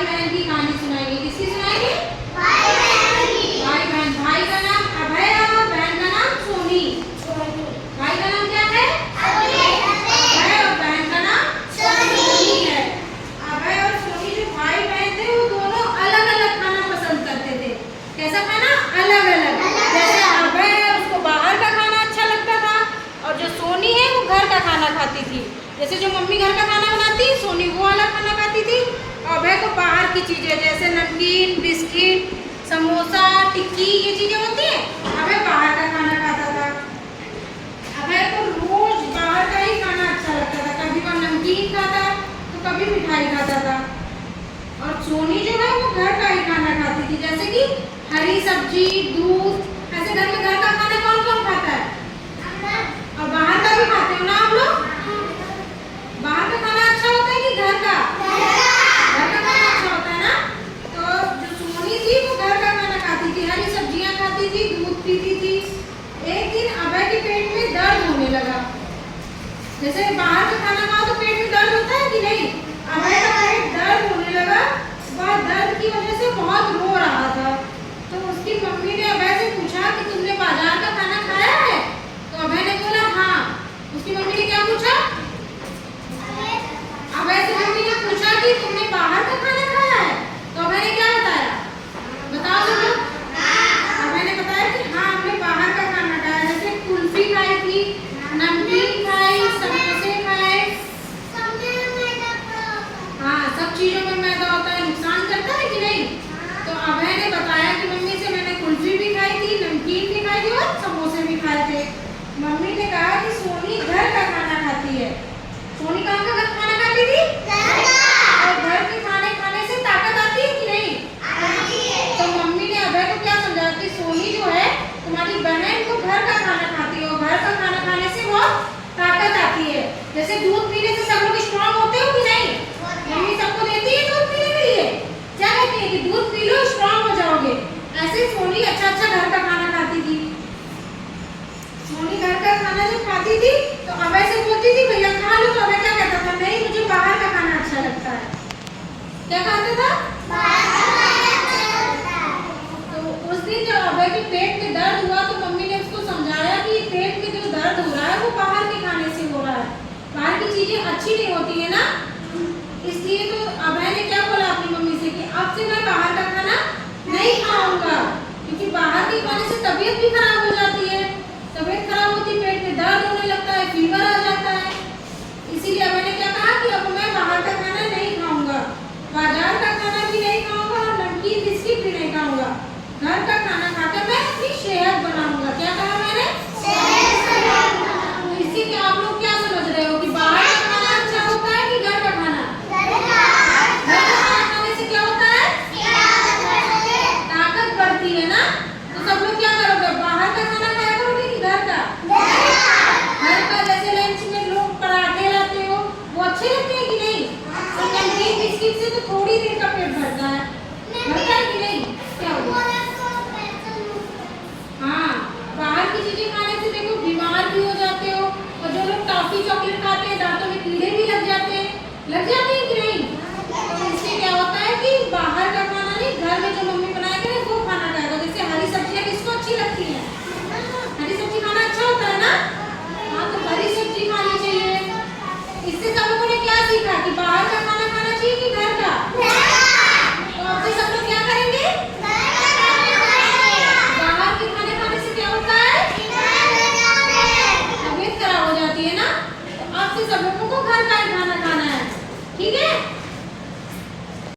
बहन की कहानी सुनाएंगे। किसकी सुनाएंगे? भाई बहन की। भाई बहन। भाई का नाम अभय और बहन का नाम सोनी। भाई का नाम क्या है? अभय और बहन का नाम सोनी है। अभय और सोनी जो भाई बहन थे वो दोनों अलग अलग खाना पसंद करते थे। कैसा खाना? अलग अलग। जैसे अभय है उसको बाहर का खाना अच्छा लगता था और जो सोनी है वो घर का खाना खाती थी। जैसे जो मम्मी घर का खाना बनाती है सोनी वो वाला खाना खाती थी। अभय को बाहर की चीजें जैसे नमकीन, बिस्किट, समोसा, टिक्की ये चीजें होती हैं, अभय बाहर का खाना खाता था। अभय को रोज बाहर का ही खाना अच्छा लगता था। कभी वो नमकीन खाता तो कभी मिठाई खाता था। और सोनी जो है वो घर का ही खाना खाती थी, जैसे कि हरी सब्जी, दूध। ऐसे घर में घर का खाना कौन कौन खाता है? और बाहर का भी खाते हो ना आप लोग? बाहर का खाना अच्छा होता है कि घर का? घर का खाना अच्छा होता है ना। तो जो सोनी थी वो घर का खाना खाती थी, हरी सब्जियां खाती थी, दूध पीती थी। एक दिन अभय के पेट में दर्द होने लगा। जैसे बाहर का खाना खाओ तो पेट में दर्द होता है कि नहीं? अभय का पेट दर्द होने लगा। वह दर्द की वजह से बहुत रो रहा था। तो उसकी मम्मी ने अभय से पूछा कि तुमने बाजार का खाना खाया है? तो अभय ने बोला हाँ। उसकी मम्मी ने क्या पूछा? अभय से मम्मी ने पूछा कि तुमने बाहर का खाना खाया है? तो अभय ने क्या बताया? बताओ सब लोग। अभय ने बताया कि हाँ हमने बाहर का खाना खाया। जैसे कुल्फी खाई थी, नमकीन खाई, समोसे खाए। हाँ सब चीजों में मैदा होता है, नुकसान करता है कि नहीं? तो अभय ने बताया कि मम्मी से मैंने कुल्फी भी खाई थी, नमकीन भी खाई थी और समोसे भी खाए थे। मम्मी ने कहा कि सोनी घर का खाना खाती है। सोनी कहाँ का खाना खाती थी? और घर के खाने खाने से ताकत आती है कि नहीं? तो मम्मी ने अभय को क्या समझाया कि सोनी जो है तुम्हारी बहन को घर का खाना खाती है और घर का खाना खाने से बहुत ताकत आती है। जैसे दूध पीने से सब लोग स्ट्रांग होते हो कि नहीं? मम्मी सबको देती है दूध पीने के लिए। क्या कहती है कि दूध पी लो स्ट्रांग हो जाओगे। ऐसे सोनी अच्छा अच्छा घर का खाना खाती थी। सोनी घर का खाना जब खाती थी तो अभय से बोलती थी भैया खा लो। तो अभय क्या कहता था? नहीं मुझे बाहर का खाना अच्छा लगता है। क्या कहता था? तो उस दिन जब अभय के पेट में दर्द हुआ तो मम्मी ने उसको समझाया कि पेट में जो दर्द हो रहा है वो बाहर के खाने से हो रहा है। बाहर की चीजें अच्छी नहीं होती है ना। इसलिए तो अभय ने क्या बोला अपनी मम्मी से कि अब से मैं बाहर का खाना नहीं खाऊंगा, क्योंकि बाहर के खाने से तबीयत भी खराब हो जाती है। तबीयत खराब होती है, पेट में दर्द होने लगता है, फीवर आ जाता है। इसीलिए अभय ने क्या कहा कि अब मैं बाहर का खाना नहीं खाऊंगा, बाजार का खाना भी नहीं खाऊंगा और नमकीन बिस्किट भी नहीं खाऊंगा। घर का खाना खाकर मैं अपनी सेहत बनाऊंगा। क्या कहा मैंने? तो इसी के आप लोग क्या समझ रहे हो कि बाहर का खाना अच्छा होता है कि घर का खाना? घर का खाना खाने से क्या होता है? ताकत बढ़ती है ना। तो सब लोग क्या करोगे? बाहर का खाना खाया करोगे कि घर का? घर का। जैसे लंच में लोग पराठे लाते हो वो अच्छे लगते हैं कि नहीं? और नमकीन बिस्किट से तो थोड़ी देर का पेट भरता है। भरता है कि नहीं? क्या हुआ? हाँ बाहर की चीजें खाने से देखो बीमार भी हो जाते हो। और जो लोग टॉफी चॉकलेट खाते हैं दांतों में कीड़े भी लग जाते हैं। लग जाते हैं कि नहीं? तो इससे क्या होता है कि बाहर का खाना नहीं, घर में जो मम्मी बनाया करे वो खाना खाएगा। जैसे हरी सब्जियां किसको अच्छी लगती है? हरी सब्जी खाना अच्छा होता है ना। हाँ तो हरी सब्जी खानी चाहिए। इससे सब लोगों ने क्या सीखा कि बाहर का खाना खाना चाहिए कि घर का? तो अब से सब लोग क्या करेंगे? बाहर के खाने खाने से क्या होता है? तबीयत खराब हो जाती है ना। तो अब से सब लोगों को घर का ही खाना खाना है। ठीक है?